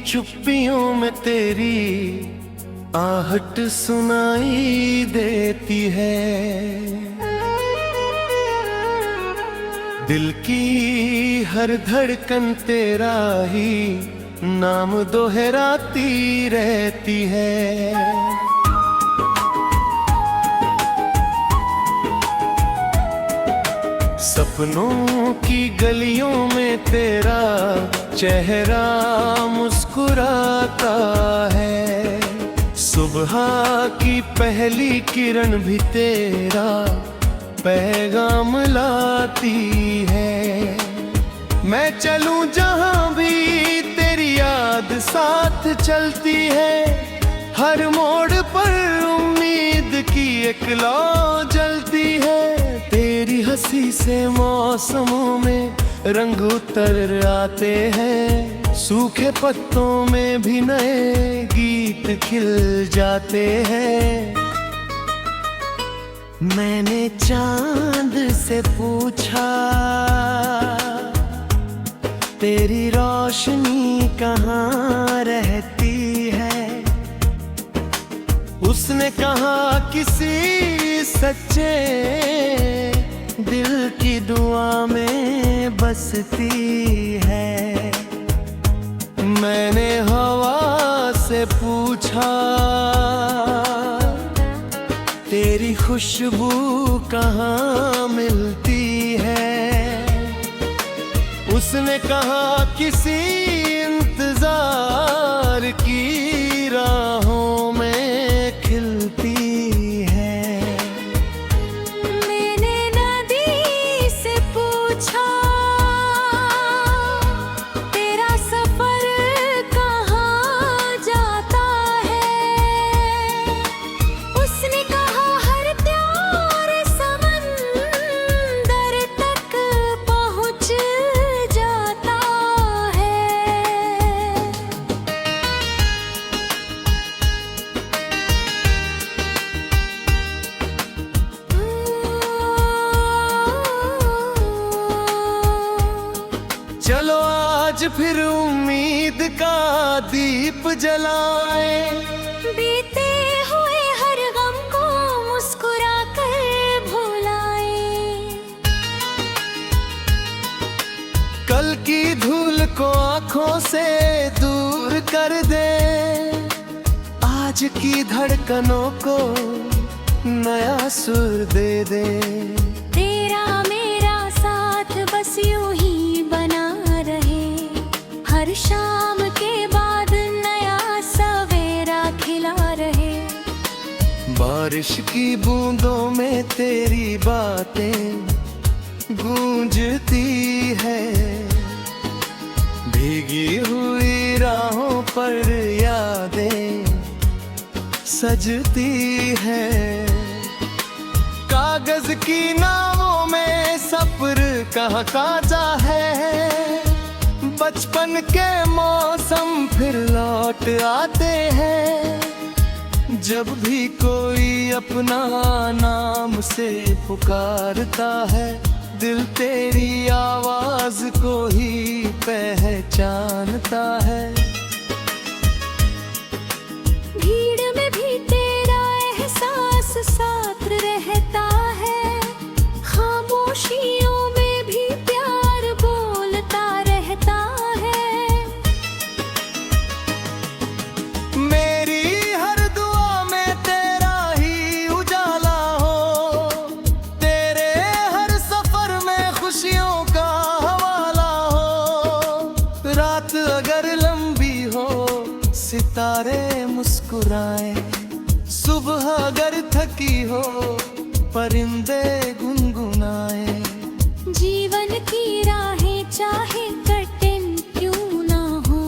चुप्पियों में तेरी आहट सुनाई देती है। दिल की हर धड़कन तेरा ही नाम दोहराती रहती है। सपनों की गलियों में तेरा चेहरा मुस्कुराता है। सुबह की पहली किरण भी तेरा पैगाम लाती है। मैं चलूं जहां भी तेरी याद साथ चलती है। हर मोड़ पर उम्मीद की एक लौ जलती है। तेरी हंसी से मौसमों में रंग उतर आते हैं। सूखे पत्तों में भी नए गीत खिल जाते हैं। मैंने चांद से पूछा तेरी रोशनी कहाँ रहती है। उसने कहा किसी सच्चे दिल की दुआ में बसती है। मैंने हवा से पूछा तेरी खुशबू कहाँ मिलती है। उसने कहा किसी इंतजार की राहों में खिलती है। मैंने नदी से पूछा तेरा सफर कहाँ जाता है। उसने कहा हर प्यार समंदर तक पहुँच जाता है। चलो आज फिर उम्मीद का दीप जलाए। बीते हुए हर गम को मुस्कुरा कर भुलाए। कल की धूल को आंखों से दूर कर दे। आज की धड़कनों को नया सुर दे दे। तेरा मेरा साथ बस यूं ही बना रहे। हर शाम के बाद नया सवेरा खिला रहे। बारिश की बूंदों में तेरी बातें गूंजती है। भीगी हुई राहों पर यादें सजती है। कागज की नावों में सफर कहाँ काजा है। बचपन के मौसम फिर लौट आते हैं। जब भी कोई अपना नाम से पुकारता है। दिल तेरी आवाज को ही पहचानता है। भीड़ में भी तेरा एहसास साथ रहता है। खामोशियों में भी प्यार बोलता रहता है। मेरी हर दुआ में तेरा ही उजाला हो। तेरे हर सफर में खुशियों का हवाला हो। रात अगर लंबी हो सितारे मुस्कुराए। सुबह अगर थकी हो परिंदे गुनगुनाए। जीवन की राहें चाहे कठिन क्यों ना हो।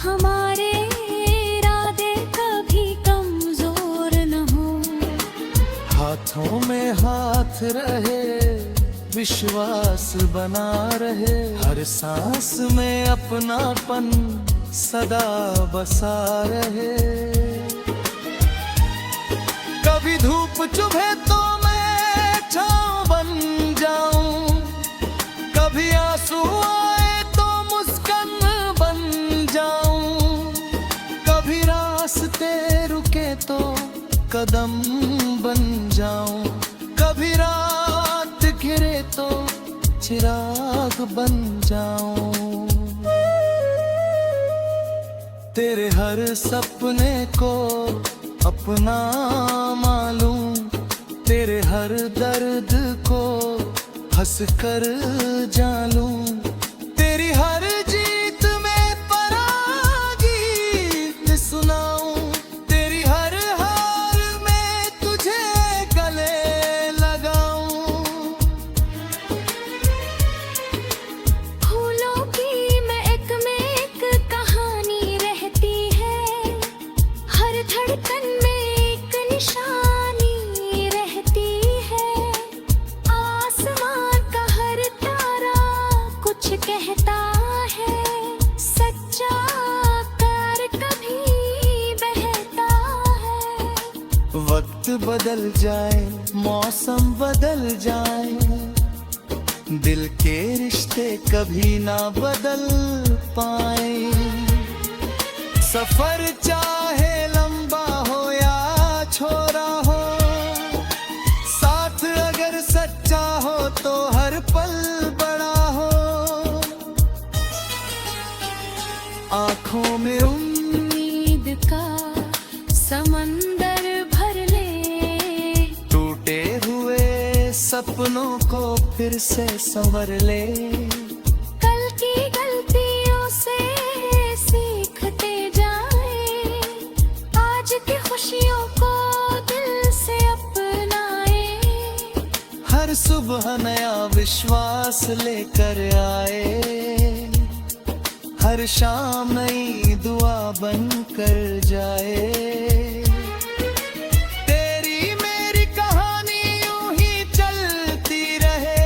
हमारे इरादे कभी कमजोर न हो। हाथों में हाथ रहे विश्वास बना रहे। हर सांस में अपनापन सदा बसा रहे। कभी धूप चुभे तो मैं छाँव बन जाऊं। कभी आंसू आए तो मुस्कान बन जाऊं। कदम बन जाऊं, कभी रात घिरे तो चिराग बन जाऊं। तेरे हर सपने को अपना मालूं, तेरे हर दर्द को हंस कर जालूं, तेरी हर जीत में परागीत सुनाऊं, तेरी हर हार में तुझे गले लगाऊं। फूलों की महक में एक कहानी रहती है, हर धड़कन में एक निशानी रहती है। आसमान का हर तारा कुछ कहता है, सच्चा प्यार कभी बहता है। वक्त बदल जाए, मौसम बदल जाए, दिल के रिश्ते कभी ना बदल पाए। सफर चाहे लंबा हो या छोरा हो, साथ अगर सच्चा हो तो हर पल बड़ा हो। आंखों में उम्मीद का समंदर भर ले, टूटे हुए सपनों को फिर से संवर ले। कल की गलतियों से सीखते जाए, आज की खुशियों को दिल से अपनाए। हर सुबह नया विश्वास लेकर आए, हर शाम नई दुआ बन कर जाए। तेरी मेरी कहानी यूं ही चलती रहे,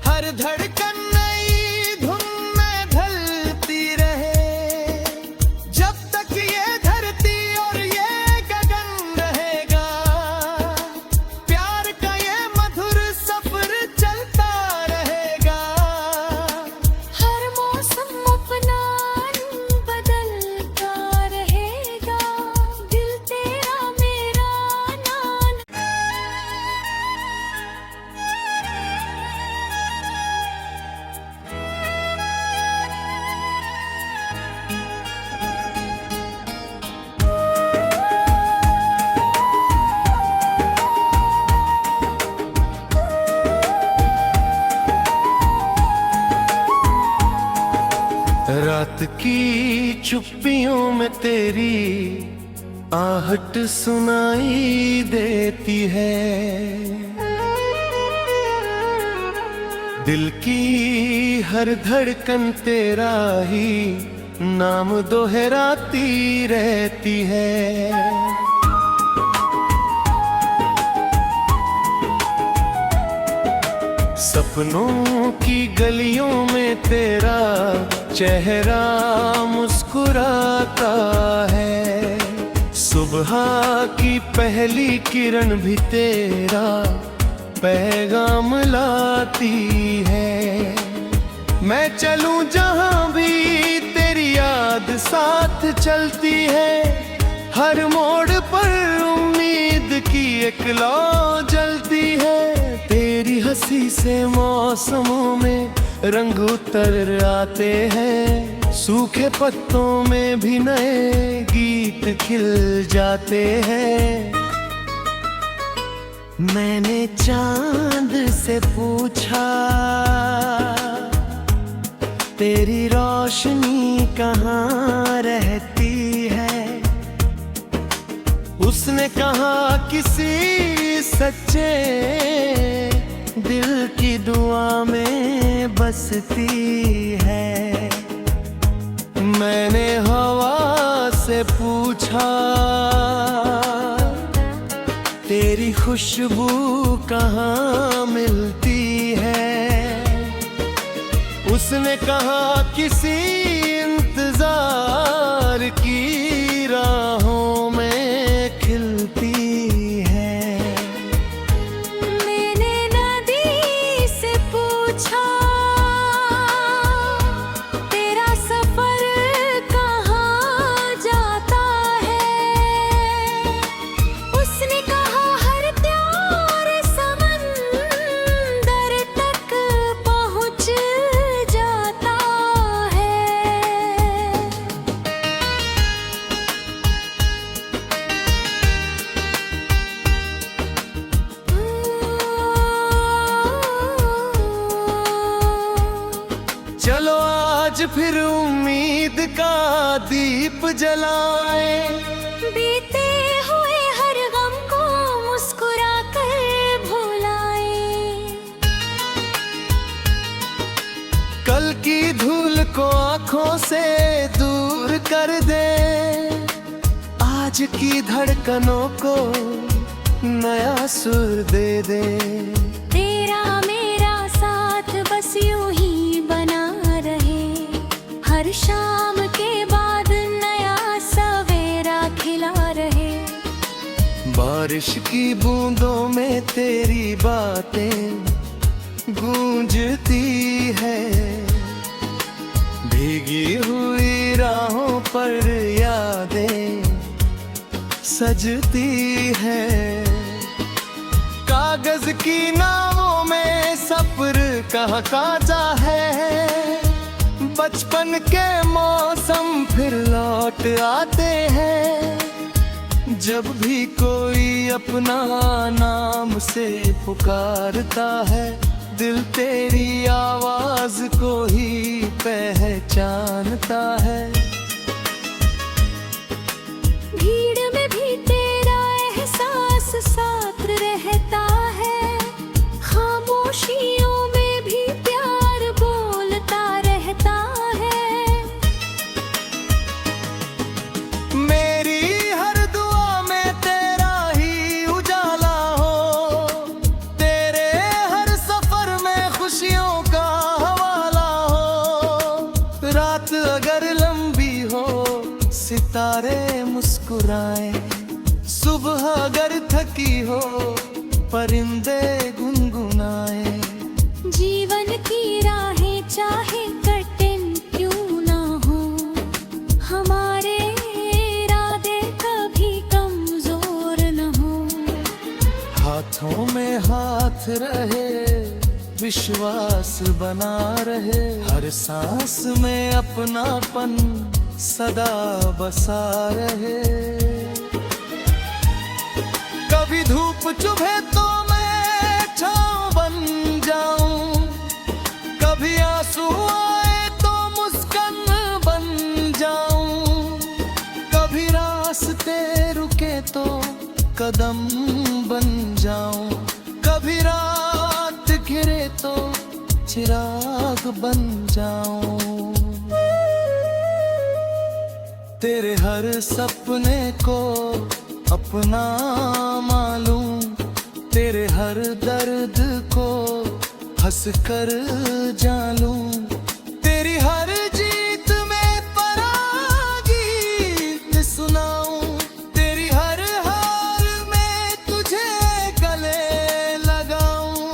हर धड़कन नई धुन में ढलती रहे। जब तक ये धरती और ये गगन रहेगा, प्यार का ये मधुर सफर चलता रहेगा। हर मौसम अपना रंग बदलता रहेगा, दिल तेरा मेरा नाम। रात की चुप्पियों में तेरी आहट सुनाई देती है, दिल की हर धड़कन तेरा ही नाम दोहराती रहती है। सपनों की गलियों में तेरा चेहरा मुस्कुराता है, सुबह की पहली किरण भी तेरा पैगाम लाती है। मैं चलूं जहां भी तेरी याद साथ चलती है, हर मोड़ पर उम्मीद की एक लौ जलती है। तेरी हंसी से मौसमों में रंग उतर आते हैं, सूखे पत्तों में भी नए गीत खिल जाते हैं। मैंने चांद से पूछा तेरी रोशनी कहाँ रहती है, उसने कहा किसी सच्चे दिल की दुआ में बसती है। मैंने हवा से पूछा तेरी खुशबू कहाँ मिलती है, उसने कहा किसी इंतजार की राहों में खिलती है। मैंने नदी से पूछा तेरा सफर कहाँ जाता है, फिर उम्मीद का दीप जलाए, बीते हुए हर गम को मुस्कुरा कर भुलाए। कल की धूल को आंखों से दूर कर दे, आज की धड़कनों को नया सुर दे दे। तेरा मेरा साथ बस यूं ही बना रहे, हर शाम के बाद नया सवेरा खिला रहे। बारिश की बूंदों में तेरी बातें गूंजती है, भीगी हुई राहों पर यादें सजती है। कागज की नावों में सफर कहाँ काटा है, बचपन के मौसम फिर लौट आते हैं। जब भी कोई अपना नाम से पुकारता है, दिल तेरी आवाज को ही पहचानता है। भीड़ में भी तेरा एहसास साथ रहता है, खामोशियों में भी प्यार बोलता रहता है। मेरी हर दुआ में तेरा ही उजाला हो, तेरे हर सफर में खुशियों का हवाला हो। रात अगर लंबी हो सितारे मुस्कुराए, सुबह अगर थकी हो परिंदे गुनगुनाए। जीवन की राहें चाहे कठिन क्यों ना हो, हमारे इरादे कभी कमजोर न हो। हाथों में हाथ रहे, विश्वास बना रहे, हर सांस में अपनापन सदा बसा रहे। कभी धूप चुभे तो मैं छाँव बन जाऊं, कभी आंसू आए तो मुस्कान बन जाऊं, कभी रास्ते रुके तो कदम बन जाऊं, कभी रात घिरे तो चिराग बन जाऊं। तेरे हर सपने को अपना मालूम, तेरे हर दर्द को हंस कर जालूं। तेरी हर जीत में परागीत सुनाऊं, तेरी हर हार में तुझे गले लगाऊं।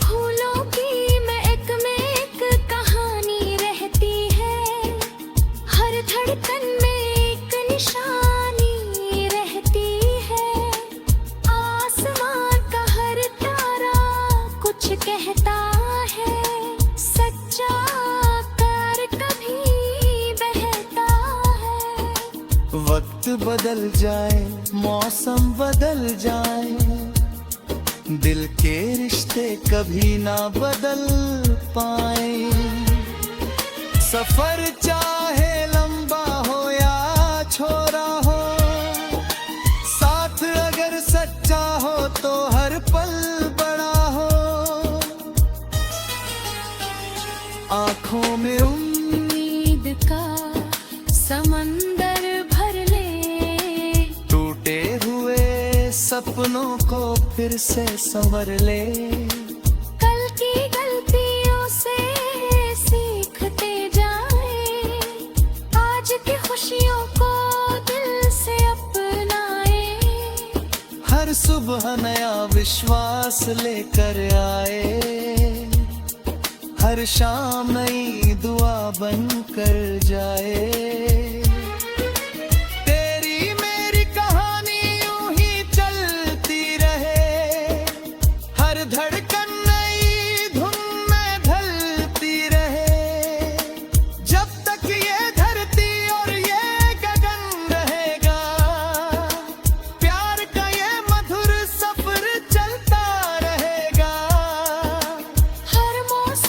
फूलों की महक में एक कहानी रहती है, हर धड़कन में एक निशानी रहती है। आसमान का हर तारा कुछ कहता है, सच्चा प्यार कभी बहता है। वक्त बदल जाए, मौसम बदल जाए, दिल के रिश्ते कभी ना बदल पाए। सफर चाहे लंबा हो या छोरा हो, साथ अगर सच्चा हो तो हर पल बड़ा हो। आंखों में उम्मीद का समंदर भर ले, टूटे हुए सपनों को फिर से संवर ले। कल की गलतियों से सीखते जाए, आज की खुशियों को दिल से अपनाए। हर सुबह नया विश्वास लेकर आए, हर शाम नई दुआ बन कर जाए। तेरी मेरी कहानी यूं ही चलती रहे, हर धड़कन नई धुन में ढलती रहे। जब तक ये धरती और ये गगन रहेगा, प्यार का ये मधुर सफर चलता रहेगा। हर मौसम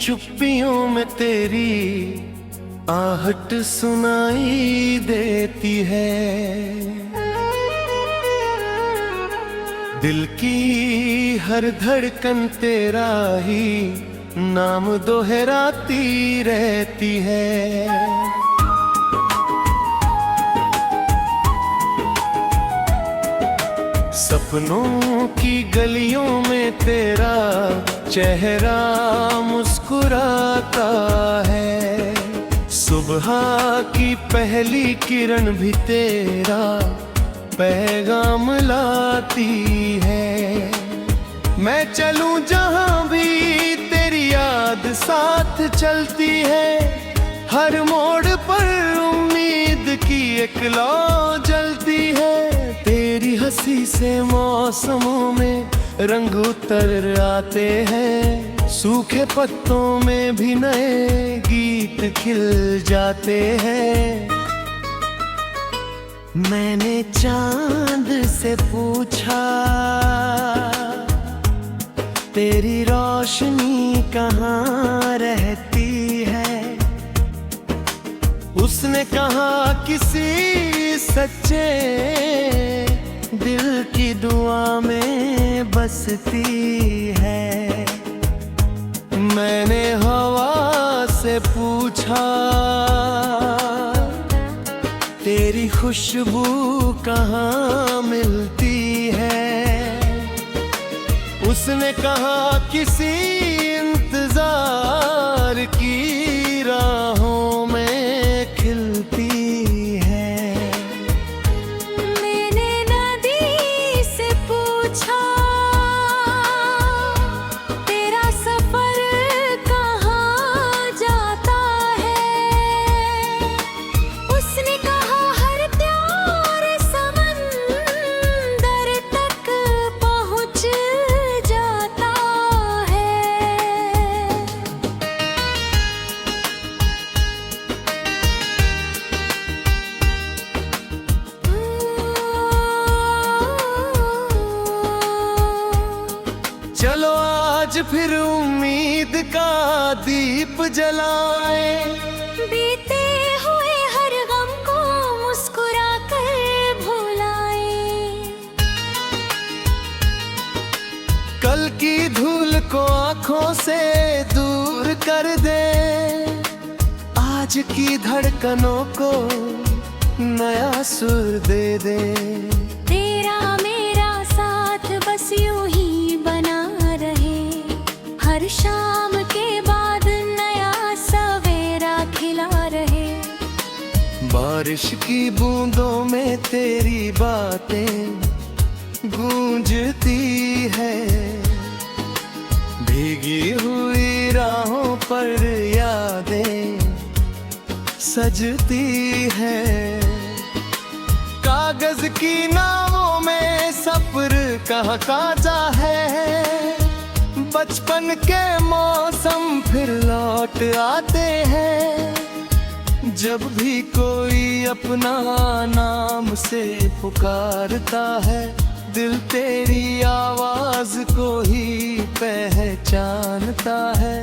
चुप्पियों में तेरी आहट सुनाई देती है। दिल की हर धड़कन तेरा ही नाम दोहराती रहती है। सपनों की गलियों में तेरा चेहरा मुस्कुराता है। सुबह की पहली किरण भी तेरा पैगाम लाती है। मैं चलूं जहां भी तेरी याद साथ चलती है। हर मोड़ पर उम्मीद की एक लौ जलती है। तेरी हंसी से मौसमों में रंग उतर आते हैं। सूखे पत्तों में भी नए गीत खिल जाते हैं। मैंने चांद से पूछा तेरी रोशनी कहाँ रहती है। उसने कहा किसी सच्चे दिल की दुआ में बसती है। मैंने हवा से पूछा तेरी खुशबू कहाँ मिलती है। उसने कहा किसी इंतजार की राहों में खिलती है। मैंने नदी से पूछा तेरा सफर कहाँ जाता है। उसने कहा हर प्यार समंदर तक पहुँच जाता है। चलो आज फिर उम्मीद का दीप जलाए। बीते हुए हर गम को मुस्कुरा कर भुलाए। कल की धूल को आंखों से दूर कर दे। आज की धड़कनों को नया सुर दे दे। तेरा मेरा साथ बस यूं ही बना रहे। हर शाम के बाद नया सवेरा खिला रहे। बारिश की बूंदों में तेरी बातें गूंजती है। भीगी हुई राहों पर यादें सजती है। कागज की नावों में सफर कहाँ काजा है। बचपन के मौसम फिर लौट आते हैं। जब भी कोई अपना नाम से पुकारता है। दिल तेरी आवाज को ही पहचानता है।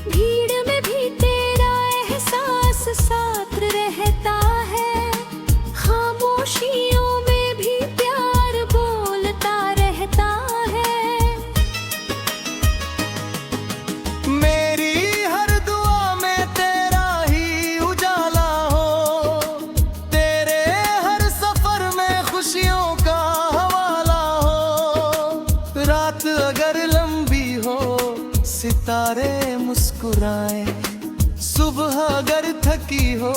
भीड़ में भी तेरा एहसास साथ रहता है। खामोशियों में भी प्यार बोलता रहता है। मेरी हर दुआ में तेरा ही उजाला हो। तेरे हर सफर में खुशियों का हवाला हो। रात अगर लंबी हो सितारे मुस्कुराए। सुबह अगर थकी हो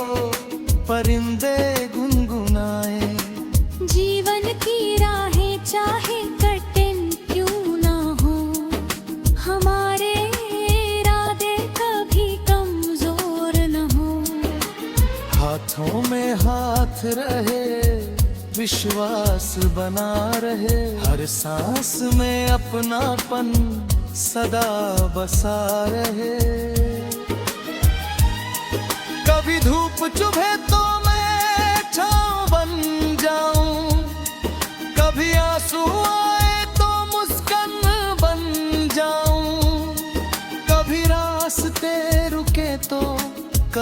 परिंदे गुनगुनाए। जीवन की राहें चाहे कठिन क्यों ना हो। हमारे इरादे कभी कमजोर न हो। हाथों में हाथ रहे विश्वास बना रहे। हर सांस में अपनापन सदा बसा रहे। कभी धूप चुभे तो मैं छाँव बन जाऊं। कभी आंसू आए तो मुस्कान बन जाऊं।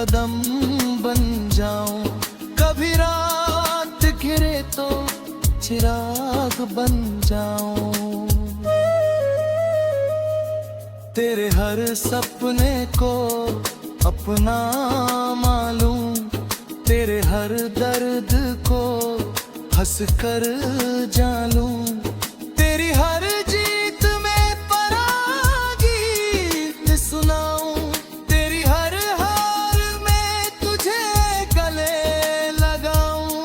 कदम बन जाऊं, कभी रात घिरे तो चिराग बन जाऊं। तेरे हर सपने को अपना मालूं, तेरे हर दर्द को हंस कर जालूं, तेरी हर जीत में परागीत सुनाऊं, तेरी हर हार में तुझे गले लगाऊं।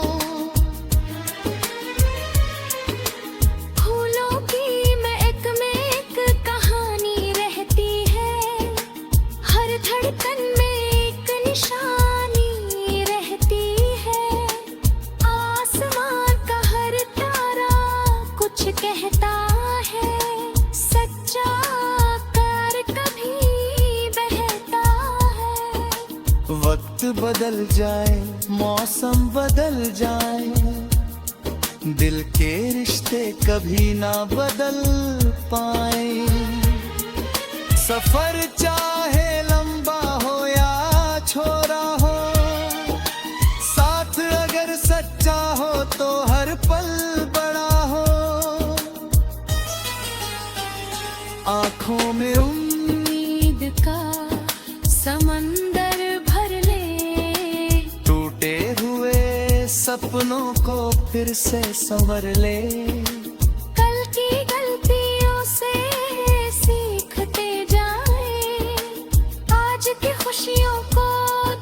फूलों की महक में एक कहानी रहती है, हर धड़कन में एक निशानी रहती है। आसमान का हर तारा कुछ कहता है, सच्चा प्यार कभी बहता है। वक्त बदल जाए, मौसम बदल जाए, दिल के रिश्ते कभी ना बदल पाए। सफर चाहे लंबा हो या छोरा हो, साथ अगर सच्चा हो तो हर पल बड़ा हो। आंखों में उम्मीद का समंदर भर ले, टूटे हुए सपनों को फिर से संवर ले। कल की गलतियों से सीखते जाए, आज की खुशियों को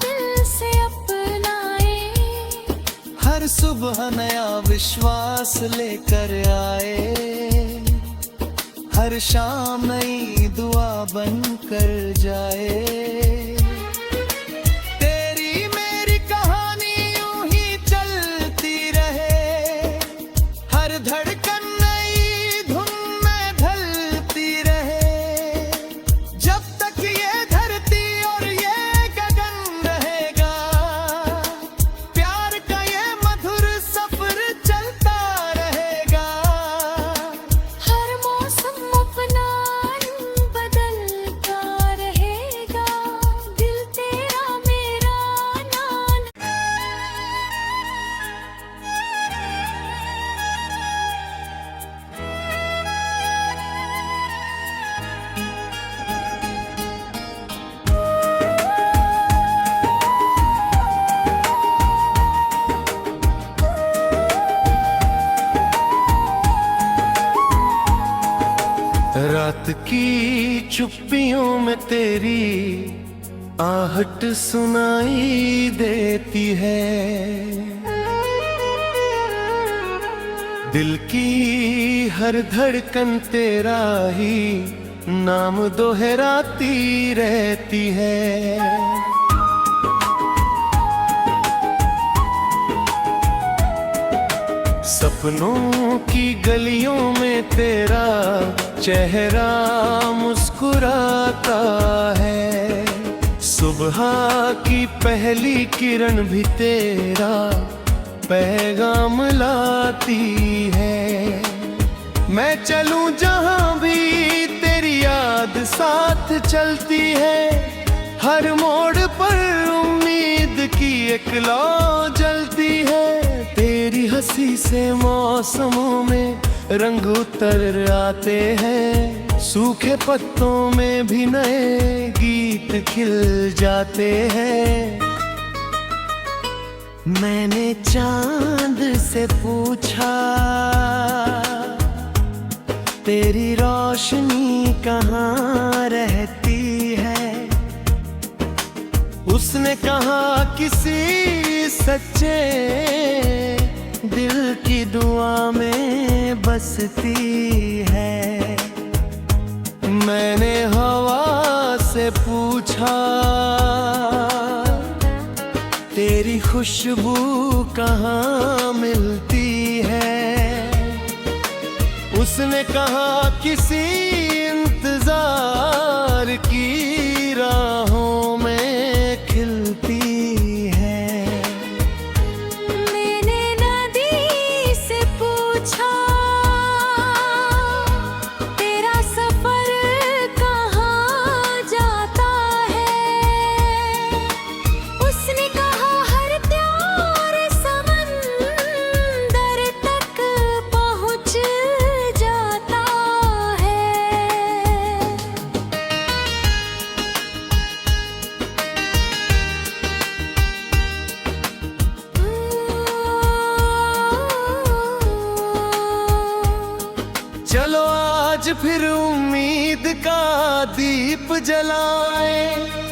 दिल से अपनाए। हर सुबह नया विश्वास लेकर आए, हर शाम नई दुआ बन कर जाए। तेरी मेरी कहानी यूं ही चलती रहे, हर धड़कन नई धुन में ढलती रहे। जब तक ये धरती और ये गगन रहेगा, प्यार का ये मधुर सफर चलता रहेगा। हर मौसम अपना रंग बदलता रहेगा, दिल तेरा मेरा नाम। रात की चुप्पियों में तेरी आहट सुनाई देती है, दिल की हर धड़कन तेरा ही नाम दोहराती रहती है। सपनों की गलियों में तेरा चेहरा मुस्कुराता है, सुबह की पहली किरण भी तेरा पैगाम लाती है। मैं चलूं जहां भी तेरी याद साथ चलती है, हर मोड़ पर उम्मीद की एक लौ जलती है। तेरी हंसी से मौसमों में रंग उतर आते हैं, सूखे पत्तों में भी नए गीत खिल जाते हैं। मैंने चांद से पूछा, तेरी रोशनी कहाँ रहती है? उसने कहा किसी सच्चे दिल की दुआ में बसती है। मैंने हवा से पूछा, तेरी खुशबू कहाँ मिलती है? उसने कहा किसी इंतजार की राहों में खिलती है। मैंने नदी से पूछा, तेरा सफर कहाँ जाता है? फिर उम्मीद का दीप जलाए।